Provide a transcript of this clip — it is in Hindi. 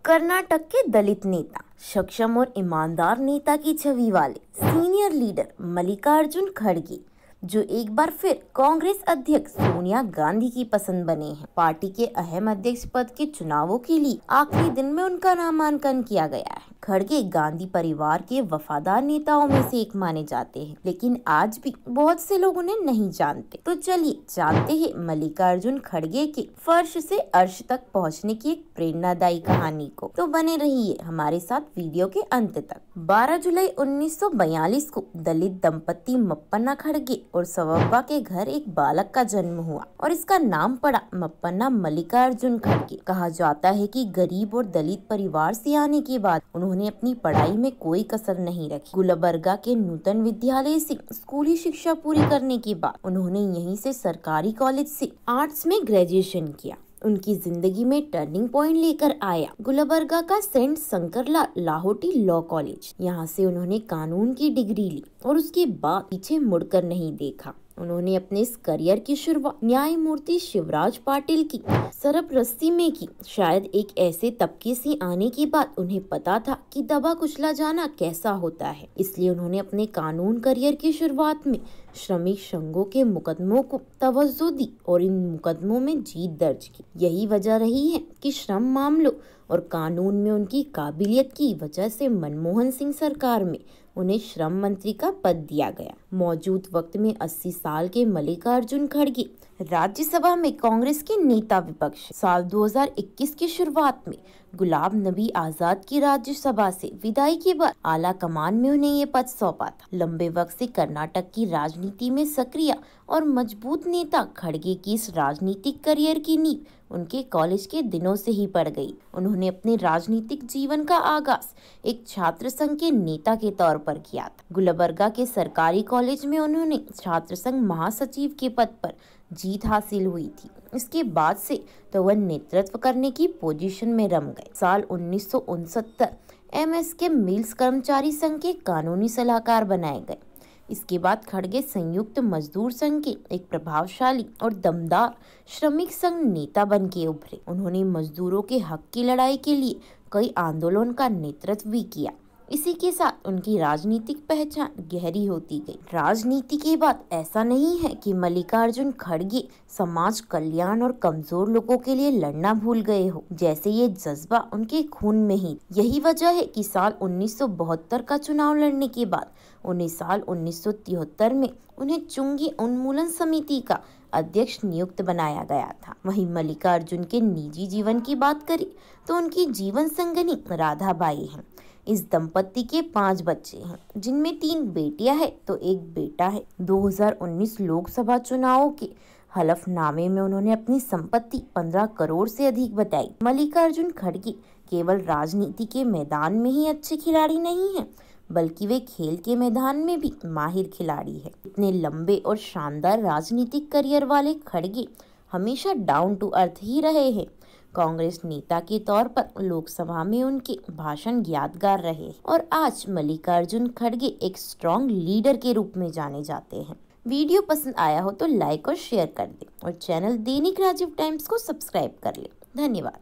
कर्नाटक के दलित नेता, सक्षम और ईमानदार नेता की छवि वाले सीनियर लीडर मल्लिकार्जुन खड़गे, जो एक बार फिर कांग्रेस अध्यक्ष सोनिया गांधी की पसंद बने हैं। पार्टी के अहम अध्यक्ष पद के चुनावों के लिए आखिरी दिन में उनका नामांकन किया गया है। खड़गे गांधी परिवार के वफादार नेताओं में से एक माने जाते हैं, लेकिन आज भी बहुत से लोग उन्हें नहीं जानते। तो चलिए जानते हैं मल्लिकार्जुन खड़गे के फर्श से अर्श तक पहुंचने की एक प्रेरणादायी कहानी को। तो बने रहिए हमारे साथ वीडियो के अंत तक। 12 जुलाई 1942 को दलित दंपति मप्पन्ना खड़गे और सवब्बा के घर एक बालक का जन्म हुआ और इसका नाम पड़ा मप्पन्ना मल्लिकार्जुन खड़गे। कहा जाता है कि गरीब और दलित परिवार से आने के बाद उन्होंने अपनी पढ़ाई में कोई कसर नहीं रखी। गुलबर्गा के नूतन विद्यालय से स्कूली शिक्षा पूरी करने के बाद उन्होंने यहीं से सरकारी कॉलेज से आर्ट्स में ग्रेजुएशन किया। उनकी जिंदगी में टर्निंग पॉइंट लेकर आया गुलबर्गा का saint Shankarlal Lahoti law college. यहाँ से उन्होंने कानून की डिग्री ली और उसके बाद पीछे मुड़कर नहीं देखा। उन्होंने अपने इस करियर की शुरुआत न्यायमूर्ति शिवराज पाटिल की सरपरस्ती में की। शायद एक ऐसे तबके से आने के बाद उन्हें पता था कि दबा कुचला जाना कैसा होता है, इसलिए उन्होंने अपने कानून करियर की शुरुआत में श्रमिक संघों के मुकदमों को तवज्जो दी और इन मुकदमों में जीत दर्ज की। यही वजह रही है कि श्रम मामलों और कानून में उनकी काबिलियत की वजह से मनमोहन सिंह सरकार में उन्हें श्रम मंत्री का पद दिया गया। मौजूद वक्त में 80 साल के मल्लिकार्जुन खड़गे राज्यसभा में कांग्रेस के नेता विपक्ष। साल 2021 की शुरुआत में गुलाम नबी आजाद की राज्यसभा से विदाई के बाद आला कमान में उन्हें ये पद सौंपा था। लंबे वक्त से कर्नाटक की राजनीति में सक्रिय और मजबूत नेता खड़गे की इस राजनीतिक करियर की नींव उनके कॉलेज के दिनों से ही पड़ गई। उन्होंने अपने राजनीतिक जीवन का आगाज एक छात्र संघ के नेता के तौर पर किया था। गुलबर्गा के सरकारी कॉलेज में उन्होंने छात्र संघ महासचिव के पद पर जीत हासिल हुई थी। इसके बाद से तो वह नेतृत्व करने की पोजीशन में रम गए। साल 1969 एमएसके मिल्स कर्मचारी संघ के कानूनी सलाहकार बनाए गए। इसके बाद खड़गे संयुक्त मजदूर संघ के एक प्रभावशाली और दमदार श्रमिक संघ नेता बन के उभरे। उन्होंने मजदूरों के हक की लड़ाई के लिए कई आंदोलन का नेतृत्व भी किया। इसी के साथ उनकी राजनीतिक पहचान गहरी होती गई। राजनीति के बाद ऐसा नहीं है कि मल्लिकार्जुन खड़गे समाज कल्याण और कमजोर लोगों के लिए लड़ना भूल गए हो, जैसे ये जज्बा उनके खून में ही। यही वजह है कि साल 1972 का चुनाव लड़ने के बाद उन्हें साल 1973 में उन्हें चुंगी उन्मूलन समिति का अध्यक्ष नियुक्त बनाया गया था। वहीं मल्लिकार्जुन के निजी जीवन की बात करें तो उनकी जीवन संगिनी राधाबाई है। इस दंपति के 5 बच्चे हैं, जिनमें 3 बेटियां हैं तो एक बेटा है। 2019 लोकसभा चुनावों के हलफनामे में उन्होंने अपनी संपत्ति 15 करोड़ से अधिक बताई। मल्लिकार्जुन खड़गे केवल राजनीति के मैदान में ही अच्छे खिलाड़ी नहीं हैं, बल्कि वे खेल के मैदान में भी माहिर खिलाड़ी है। इतने लंबे और शानदार राजनीतिक करियर वाले खड़गे हमेशा डाउन टू अर्थ ही रहे हैं। कांग्रेस नेता के तौर पर लोकसभा में उनके भाषण यादगार रहे और आज मल्लिकार्जुन खड़गे एक स्ट्रॉन्ग लीडर के रूप में जाने जाते हैं। वीडियो पसंद आया हो तो लाइक और शेयर कर दें और चैनल दैनिक राजीव टाइम्स को सब्सक्राइब कर लें। धन्यवाद।